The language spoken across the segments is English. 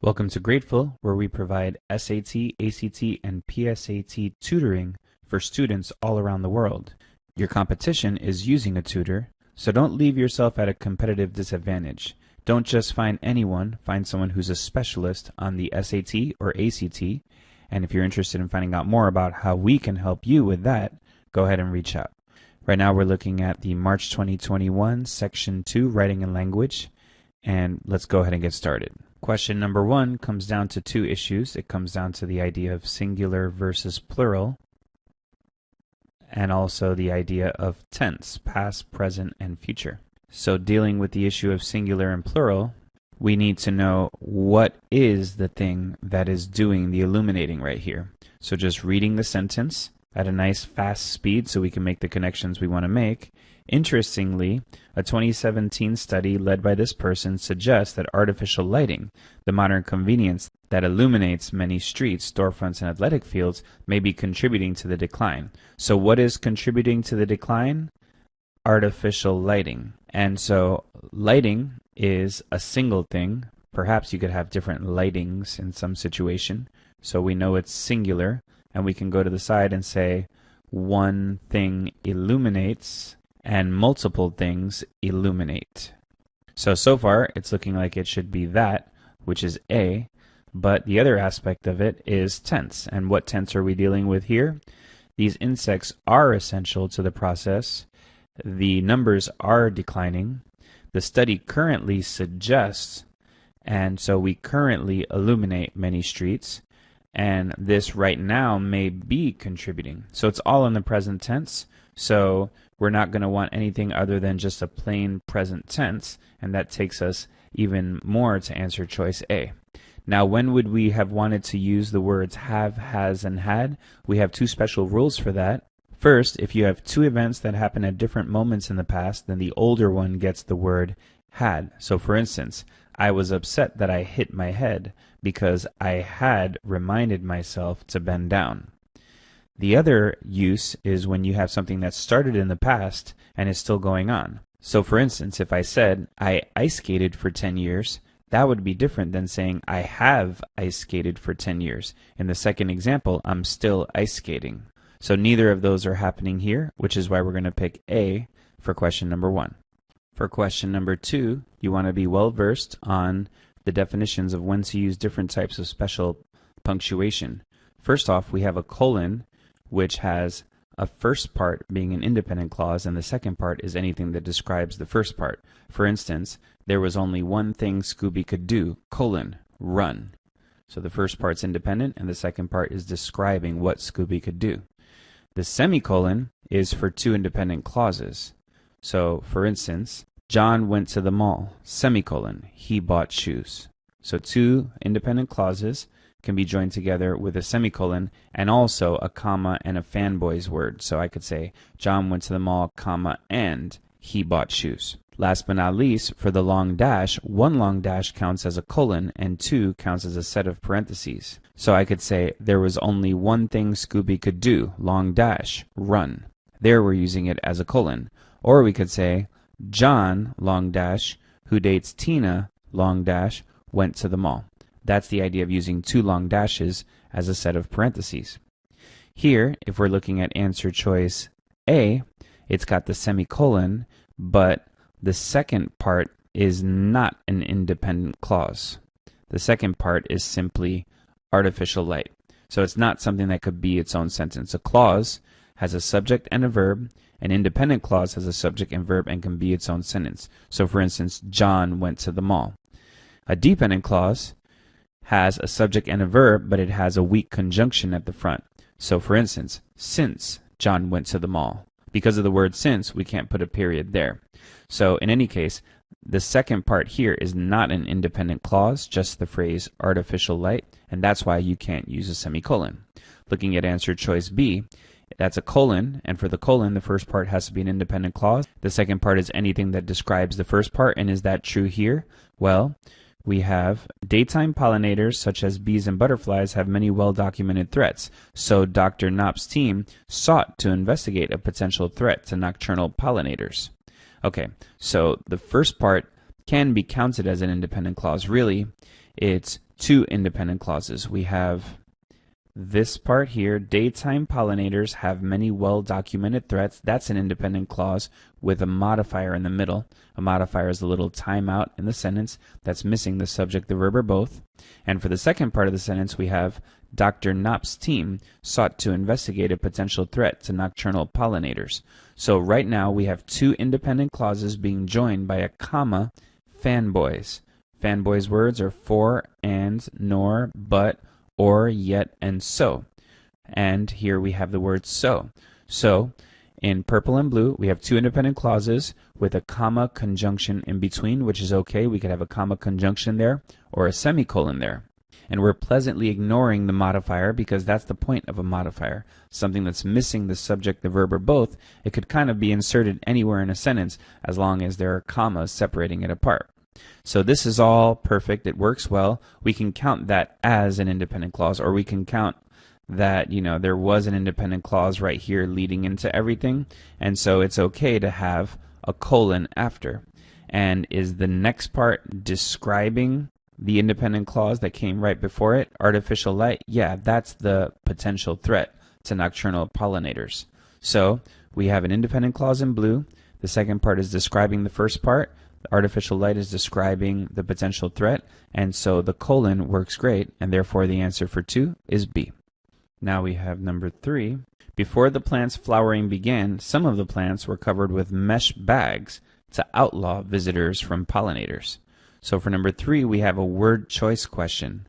Welcome to Grateful, where we provide SAT, ACT, and PSAT tutoring for students all around the world. Your competition is using a tutor, so don't leave yourself at a competitive disadvantage. Don't just find anyone, find someone who's a specialist on the SAT or ACT, and if you're interested in finding out more about how we can help you with that, go ahead and reach out. Right now we're looking at the March 2021 Section 2 Writing and Language, and let's go ahead and get started. Question number 1 comes down to two issues. It comes down to the idea of singular versus plural, and also the idea of tense, past, present, and future. So dealing with the issue of singular and plural, we need to know what is the thing that is doing the illuminating right here. So just reading the sentence at a nice fast speed so we can make the connections we want to make. Interestingly, a 2017 study led by this person suggests that artificial lighting, the modern convenience that illuminates many streets, storefronts, and athletic fields, may be contributing to the decline. So what is contributing to the decline? Artificial lighting. And so lighting is a single thing. Perhaps you could have different lightings in some situation. So we know it's singular, and we can go to the side and say one thing illuminates and multiple things illuminate. So far it's looking like it should be that, which is A, but the other aspect of it is tense. And what tense are we dealing with here? These insects are essential to the process. The numbers are declining. The study currently suggests, and so we currently illuminate many streets, and this right now may be contributing. So it's all in the present tense. So we're not going to want anything other than just a plain present tense, and that takes us even more to answer choice A. Now, when would we have wanted to use the words have, has, and had? We have two special rules for that. First, if you have two events that happen at different moments in the past, then the older one gets the word had. So for instance, I was upset that I hit my head because I had reminded myself to bend down. The other use is when you have something that started in the past and is still going on. So for instance, if I said I ice skated for 10 years, that would be different than saying I have ice skated for 10 years. In the second example, I'm still ice skating. So neither of those are happening here, which is why we're going to pick A for question number 1. For question number 2, you want to be well versed on the definitions of when to use different types of special punctuation. First off, we have a colon, which has a first part being an independent clause, and the second part is anything that describes the first part. For instance, there was only one thing Scooby could do, colon, run. So the first part's independent, and the second part is describing what Scooby could do. The semicolon is for two independent clauses. So, for instance, John went to the mall, semicolon, he bought shoes. So two independent clauses can be joined together with a semicolon and also a comma and a fanboy's word. So I could say, John went to the mall, comma, and he bought shoes. Last but not least, for the long dash, one long dash counts as a colon and two counts as a set of parentheses. So I could say, there was only one thing Scooby could do, long dash, run. There we're using it as a colon. Or we could say, John, long dash, who dates Tina, long dash, went to the mall. That's the idea of using two long dashes as a set of parentheses. Here, if we're looking at answer choice A, it's got the semicolon, but the second part is not an independent clause. The second part is simply artificial light. So it's not something that could be its own sentence. A clause has a subject and a verb. An independent clause has a subject and verb and can be its own sentence. So for instance, John went to the mall. A dependent clause has a subject and a verb, but it has a weak conjunction at the front. So for instance, since John went to the mall. Because of the word since, we can't put a period there. So in any case, the second part here is not an independent clause, just the phrase artificial light, and that's why you can't use a semicolon. Looking at answer choice B, that's a colon, and for the colon, the first part has to be an independent clause. The second part is anything that describes the first part, and is that true here? Well, we have daytime pollinators such as bees and butterflies have many well-documented threats. So Dr. Knopp's team sought to investigate a potential threat to nocturnal pollinators. Okay, so the first part can be counted as an independent clause. Really, it's two independent clauses. We have this part here, daytime pollinators have many well-documented threats. That's an independent clause with a modifier in the middle. A modifier is a little timeout in the sentence that's missing the subject, the verb, or both. And for the second part of the sentence, we have Dr. Knopp's team sought to investigate a potential threat to nocturnal pollinators. So right now we have two independent clauses being joined by a comma, fanboys. Fanboys' words are for, and, nor, but, or, yet, and so. And here we have the word so. So, in purple and blue, we have two independent clauses with a comma conjunction in between, which is okay. We could have a comma conjunction there or a semicolon there. And we're pleasantly ignoring the modifier because that's the point of a modifier. Something that's missing the subject, the verb, or both, it could kind of be inserted anywhere in a sentence as long as there are commas separating it apart. So this is all perfect. It works well. We can count that as an independent clause, or we can count that, there was an independent clause right here leading into everything, and so it's okay to have a colon after. And is the next part describing the independent clause that came right before it? Artificial light? Yeah, that's the potential threat to nocturnal pollinators. So we have an independent clause in blue. The second part is describing the first part. The artificial light is describing the potential threat, and so the colon works great, and therefore the answer for 2 is B. Now we have number 3. Before the plant's flowering began, some of the plants were covered with mesh bags to outlaw visitors from pollinators. So for number 3, we have a word choice question.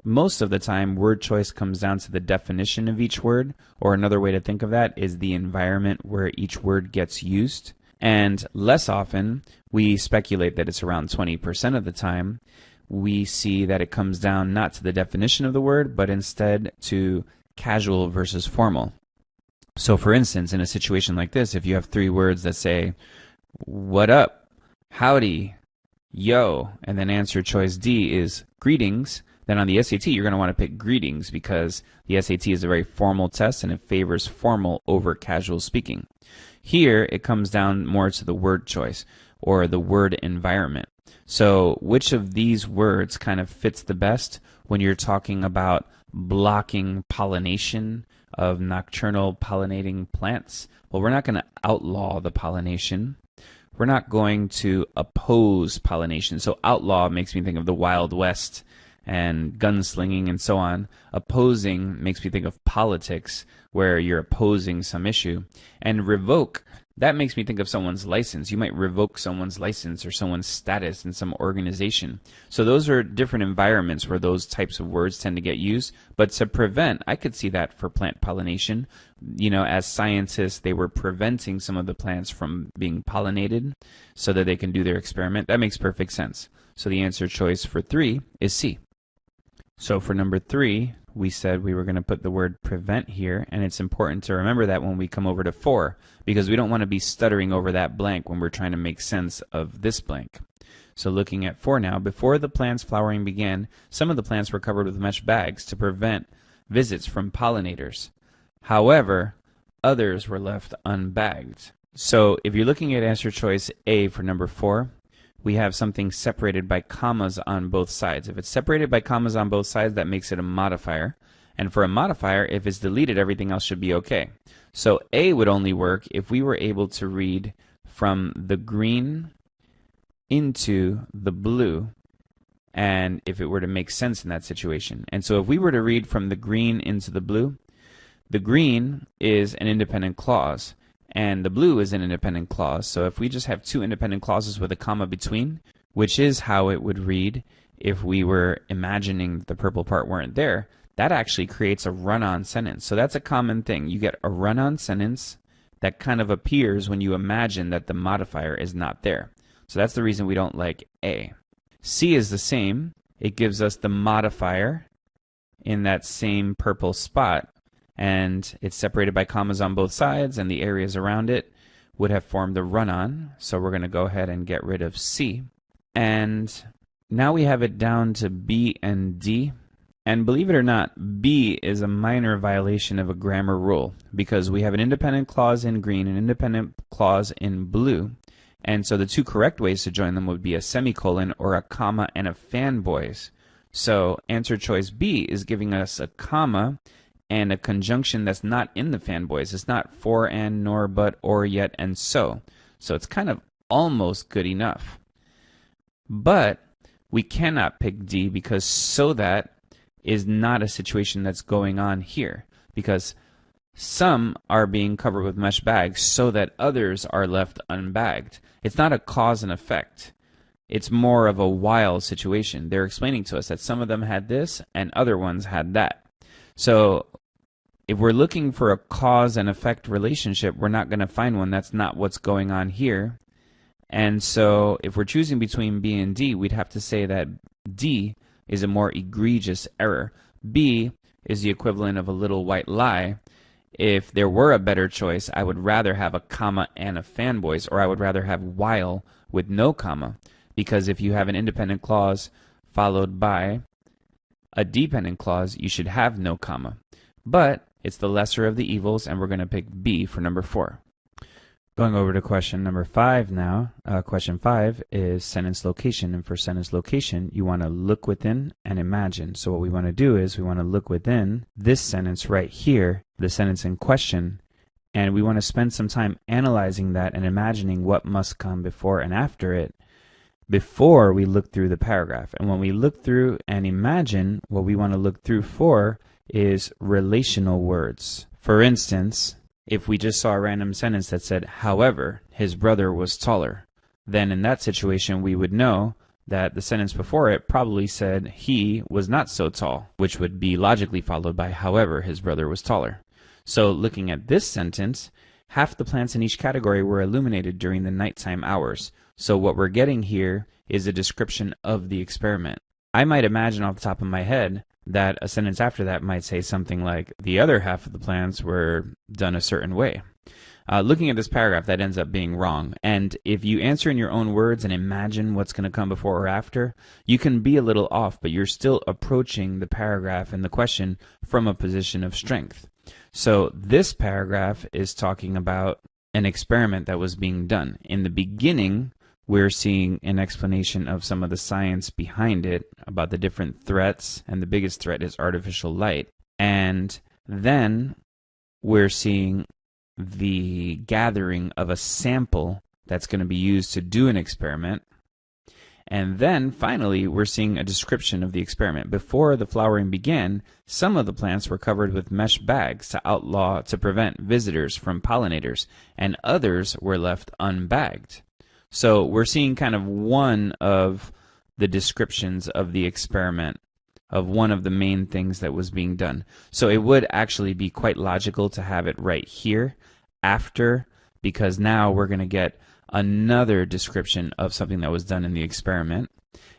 Most of the time, word choice comes down to the definition of each word, or another way to think of that is the environment where each word gets used. And less often, we speculate that it's around 20% of the time, we see that it comes down not to the definition of the word, but instead to casual versus formal. So for instance, in a situation like this, if you have 3 words that say, what up, howdy, yo, and then answer choice D is greetings, then on the SAT you're going to want to pick greetings because the SAT is a very formal test and it favors formal over casual speaking. Here it comes down more to the word choice or the word environment. So which of these words kind of fits the best when you're talking about blocking pollination of nocturnal pollinating plants? Well, we're not going to outlaw the pollination. We're not going to oppose pollination. So outlaw makes me think of the Wild West and gunslinging and so on. Opposing makes me think of politics, where you're opposing some issue. And revoke, that makes me think of someone's license. You might revoke someone's license or someone's status in some organization. So those are different environments where those types of words tend to get used. But to prevent, I could see that for plant pollination. As scientists, they were preventing some of the plants from being pollinated so that they can do their experiment. That makes perfect sense. So the answer choice for 3 is C. So for number 3, we said we were going to put the word prevent here, and it's important to remember that when we come over to 4, because we don't want to be stuttering over that blank when we're trying to make sense of this blank. So looking at 4 now, before the plant's flowering began, some of the plants were covered with mesh bags to prevent visits from pollinators. However, others were left unbagged. So if you're looking at answer choice A for number 4, we have something separated by commas on both sides. If it's separated by commas on both sides, that makes it a modifier. And for a modifier, if it's deleted, everything else should be okay. So A would only work if we were able to read from the green into the blue, and if it were to make sense in that situation. And so if we were to read from the green into the green is an independent clause, and the blue is an independent clause. So if we just have 2 independent clauses with a comma between, which is how it would read if we were imagining the purple part weren't there, that actually creates a run-on sentence. So that's a common thing. You get a run-on sentence that kind of appears when you imagine that the modifier is not there. So that's the reason we don't like A. C is the same. It gives us the modifier in that same purple spot, and it's separated by commas on both sides, and the areas around it would have formed the run-on. So we're going to go ahead and get rid of C. And now we have it down to B and D. And believe it or not, B is a minor violation of a grammar rule because we have an independent clause in green and an independent clause in blue. And so the 2 correct ways to join them would be a semicolon or a comma and a fanboys. So answer choice B is giving us a comma and a conjunction that's not in the fanboys. It's not for, and, nor, but, or, yet, and so. So it's kind of almost good enough. But we cannot pick D because so that is not a situation that's going on here, because some are being covered with mesh bags so that others are left unbagged. It's not a cause and effect. It's more of a while situation. They're explaining to us that some of them had this and other ones had that. So if we're looking for a cause and effect relationship, we're not going to find one. That's not what's going on here. And so if we're choosing between B and D, we'd have to say that D is a more egregious error. B is the equivalent of a little white lie. If there were a better choice, I would rather have a comma and a fanboys, or I would rather have while with no comma. Because if you have an independent clause followed by a dependent clause, you should have no comma. But it's the lesser of the evils, and we're going to pick B for number 4. Going over to question number 5 now. Question 5 is sentence location. And for sentence location, you want to look within and imagine. So what we want to do is we want to look within this sentence right here, the sentence in question, and we want to spend some time analyzing that and imagining what must come before and after it before we look through the paragraph. And when we look through and imagine, what we want to look through for is relational words. For instance, if we just saw a random sentence that said, however, his brother was taller, then in that situation we would know that the sentence before it probably said he was not so tall, which would be logically followed by, however, his brother was taller. So looking at this sentence, half the plants in each category were illuminated during the nighttime hours. So what we're getting here is a description of the experiment. I might imagine off the top of my head that a sentence after that might say something like, the other half of the plants were done a certain way. Looking at this paragraph, that ends up being wrong. And if you answer in your own words and imagine what's going to come before or after, you can be a little off, but you're still approaching the paragraph and the question from a position of strength. So this paragraph is talking about an experiment that was being done. In the beginning, we're seeing an explanation of some of the science behind it, about the different threats, and the biggest threat is artificial light. And then we're seeing the gathering of a sample that's going to be used to do an experiment. And then finally, we're seeing a description of the experiment. Before the flowering began, some of the plants were covered with mesh bags to prevent visitors from pollinators, and others were left unbagged. So we're seeing kind of one of the descriptions of the experiment, of one of the main things that was being done. So it would actually be quite logical to have it right here after, because now we're going to get another description of something that was done in the experiment.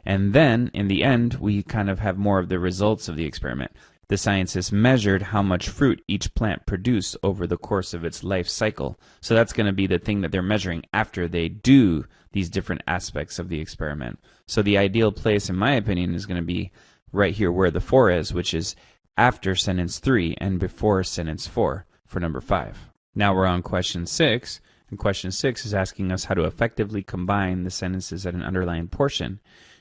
And then in the end, we kind of have more of the results of the experiment. The scientists measured how much fruit each plant produced over the course of its life cycle. So that's going to be the thing that they're measuring after they do these different aspects of the experiment. So the ideal place, in my opinion, is going to be right here where the 4 is, which is after sentence 3 and before sentence 4 for number 5. Now we're on question 6, and question 6 is asking us how to effectively combine the sentences at an underlined portion.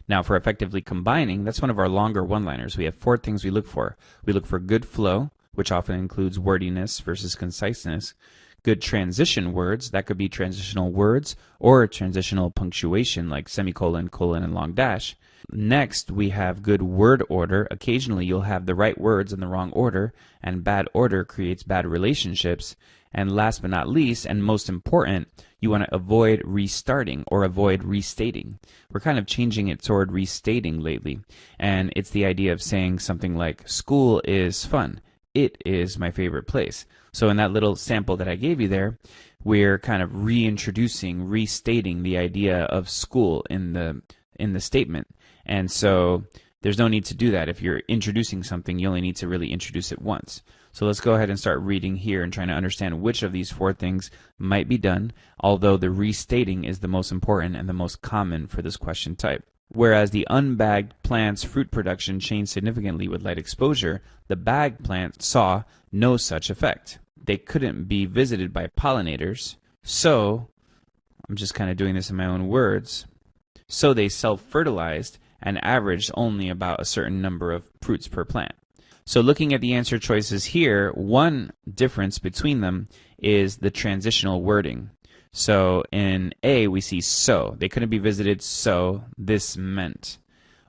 Now for effectively combining, that's one of our longer one-liners. We have 4 things we look for. We look for good flow, which often includes wordiness versus conciseness. Good transition words, that could be transitional words or transitional punctuation like semicolon, colon, and long dash. Next, we have good word order. Occasionally, you'll have the right words in the wrong order, and bad order creates bad relationships. And last but not least, and most important, you want to avoid restarting or avoid restating. We're kind of changing it toward restating lately, and it's the idea of saying something like, school is fun. It is my favorite place. So in that little sample that I gave you there, we're kind of reintroducing, restating the idea of school in the statement. And so there's no need to do that. If you're introducing something, you only need to really introduce it once. So let's go ahead and start reading here and trying to understand which of these 4 things might be done, although the restating is the most important and the most common for this question type. Whereas the unbagged plant's fruit production changed significantly with light exposure, the bagged plant saw no such effect. They couldn't be visited by pollinators, so, I'm just kind of doing this in my own words, so they self-fertilized and averaged only about a certain number of fruits per plant. So looking at the answer choices here, one difference between them is the transitional wording. So in A, we see so. They couldn't be visited, so this meant.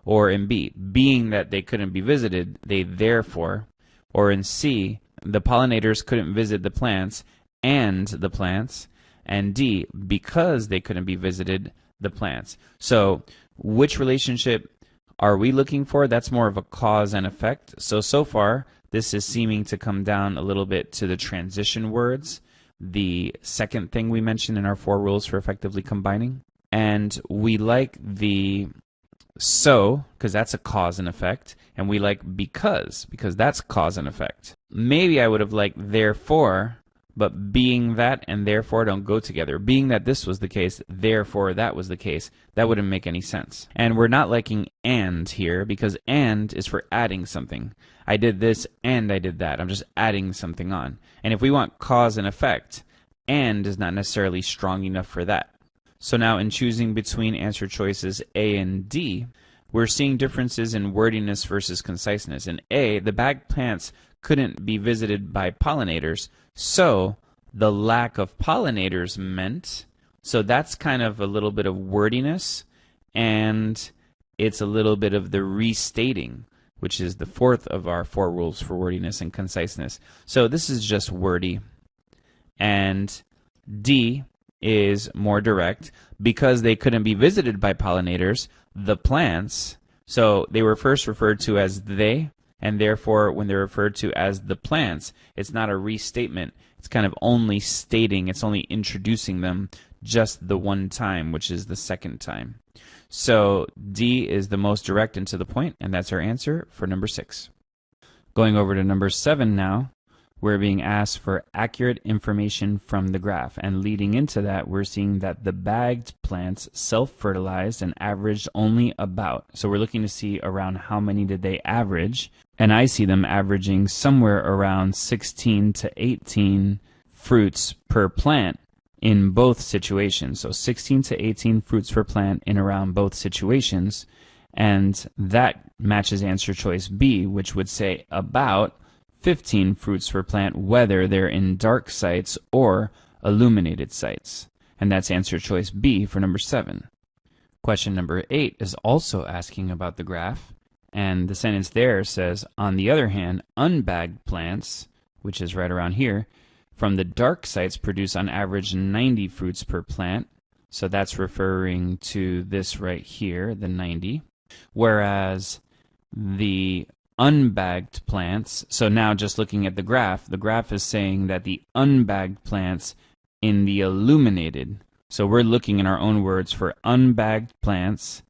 Or in B, being that they couldn't be visited, they therefore. Or in C, the pollinators couldn't visit the plants and the plants. And D, because they couldn't be visited, the plants. So which relationship are we looking for? That's more of a cause and effect. So far, this is seeming to come down a little bit to the transition words, the second thing we mentioned in our 4 rules for effectively combining. And we like the so, because that's a cause and effect, and we like because that's cause and effect. Maybe I would have liked therefore, but being that and therefore don't go together. Being that this was the case, therefore that was the case, that wouldn't make any sense. And we're not liking and here, because and is for adding something. I did this and I did that. I'm just adding something on. And if we want cause and effect, and is not necessarily strong enough for that. So now in choosing between answer choices A and D, we're seeing differences in wordiness versus conciseness. In A, the bagged plants couldn't be visited by pollinators, so the lack of pollinators meant, so that's kind of a little bit of wordiness, and it's a little bit of the restating, which is the 4th of our 4 rules for wordiness and conciseness. So this is just wordy. And D is more direct. Because they couldn't be visited by pollinators, the plants, so they were first referred to as they, and therefore when they're referred to as the plants, it's not a restatement. It's kind of only stating, it's only introducing them just the one time, which is the second time. So D is the most direct and to the point, and that's our answer for number 6. Going over to number 7 now. We're being asked for accurate information from the graph, and leading into that, we're seeing that the bagged plants self-fertilized and averaged only about. So we're looking to see around how many did they average, and I see them averaging somewhere around 16 to 18 fruits per plant in both situations. So 16 to 18 fruits per plant in around both situations, and that matches answer choice B, which would say about 15 fruits per plant, whether they're in dark sites or illuminated sites. And that's answer choice B for number 7. Question number 8 is also asking about the graph, and the sentence there says, on the other hand, unbagged plants, which is right around here, from the dark sites produce on average 90 fruits per plant. So that's referring to this right here, the 90. Whereas the unbagged plants, so now just looking at the graph is saying that the unbagged plants in the illuminated, so we're looking in our own words for unbagged plants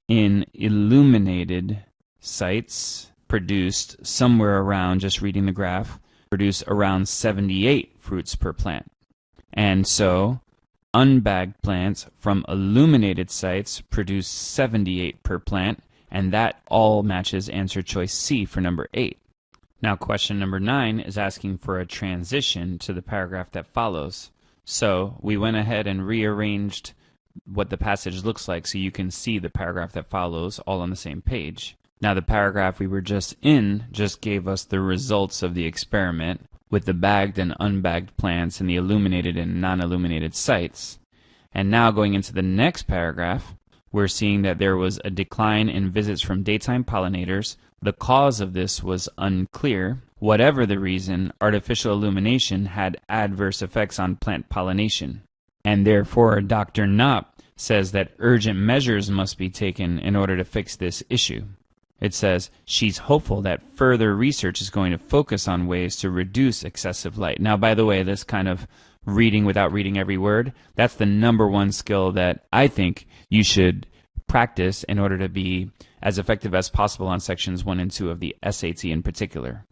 in illuminated sites produced somewhere around, just reading the graph, produce around 78 fruits per plant. And so unbagged plants from illuminated sites produce 78 per plant, and that all matches answer choice C for number 8. Now question number 9 is asking for a transition to the paragraph that follows. So we went ahead and rearranged what the passage looks like so you can see the paragraph that follows all on the same page. Now the paragraph we were just in just gave us the results of the experiment with the bagged and unbagged plants in the illuminated and non-illuminated sites. And now going into the next paragraph, we're seeing that there was a decline in visits from daytime pollinators. The cause of this was unclear. Whatever the reason, artificial illumination had adverse effects on plant pollination. And therefore, Dr. Knopp says that urgent measures must be taken in order to fix this issue. It says she's hopeful that further research is going to focus on ways to reduce excessive light. Now, by the way, this kind of reading without reading every word, that's the number one skill that I think you should practice in order to be as effective as possible on sections 1 and 2 of the SAT in particular.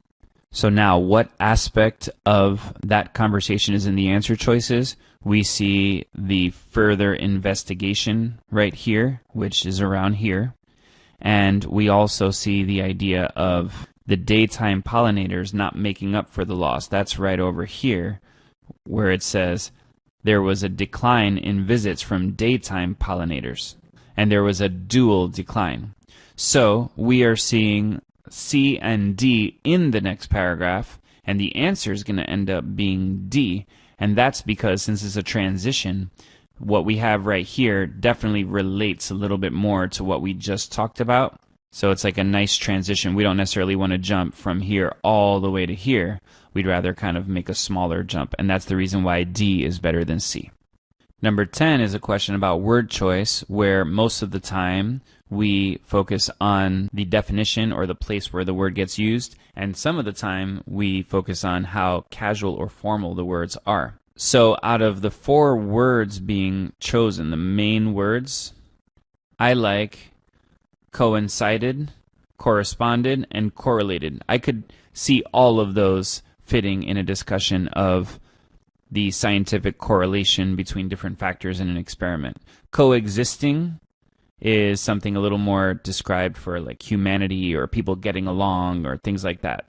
So now, what aspect of that conversation is in the answer choices? We see the further investigation right here, which is around here. And we also see the idea of the daytime pollinators not making up for the loss. That's right over here, where it says there was a decline in visits from daytime pollinators. And there was a dual decline. So we are seeing C and D in the next paragraph, and the answer is going to end up being D, and that's because since it's a transition, what we have right here definitely relates a little bit more to what we just talked about. So it's like a nice transition. We don't necessarily want to jump from here all the way to here. We'd rather kind of make a smaller jump, and that's the reason why D is better than C. Number 10 is a question about word choice, where most of the time we focus on the definition or the place where the word gets used, and some of the time we focus on how casual or formal the words are. So out of the 4 words being chosen, the main words, I like coincided, corresponded, and correlated. I could see all of those fitting in a discussion of the scientific correlation between different factors in an experiment. Coexisting is something a little more described for like humanity or people getting along or things like that.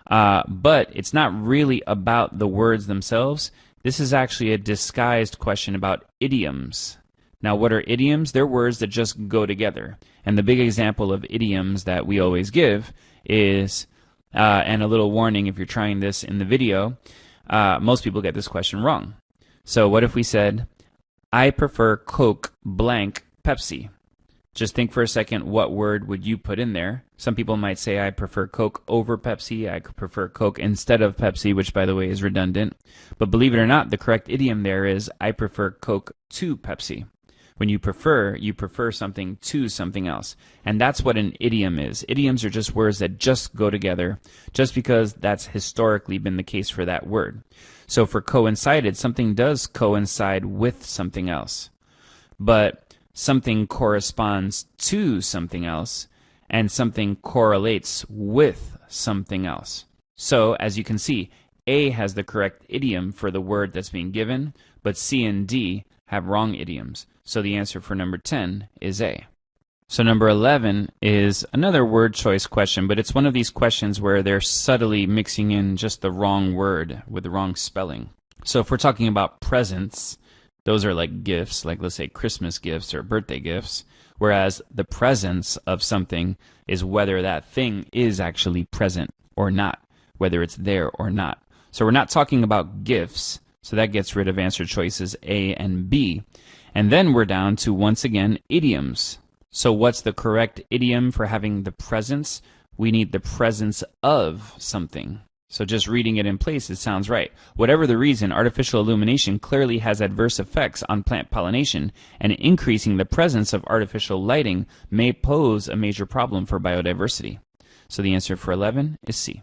But it's not really about the words themselves. This is actually a disguised question about idioms. Now, what are idioms? They're words that just go together. And the big example of idioms that we always give is, and a little warning if you're trying this in the video, most people get this question wrong. So what if we said, I prefer Coke blank Pepsi? Just think for a second, what word would you put in there? Some people might say, I prefer Coke over Pepsi. I prefer Coke instead of Pepsi, which, by the way, is redundant. But believe it or not, the correct idiom there is, I prefer Coke to Pepsi. When you prefer something to something else. And that's what an idiom is. Idioms are just words that just go together, just because that's historically been the case for that word. So for coincided, something does coincide with something else. But something corresponds to something else, and something correlates with something else. So, as you can see, A has the correct idiom for the word that's being given, but C and D have wrong idioms. So the answer for number 10 is A. So number 11 is another word choice question, but it's one of these questions where they're subtly mixing in just the wrong word with the wrong spelling. So if we're talking about presents, those are like gifts, like let's say Christmas gifts or birthday gifts, whereas the presence of something is whether that thing is actually present or not, whether it's there or not. So we're not talking about gifts, so that gets rid of answer choices A and B. And then we're down to, once again, idioms. So what's the correct idiom for having the presence? We need the presence of something. So just reading it in place, it sounds right. Whatever the reason, artificial illumination clearly has adverse effects on plant pollination, and increasing the presence of artificial lighting may pose a major problem for biodiversity. So the answer for 11 is C.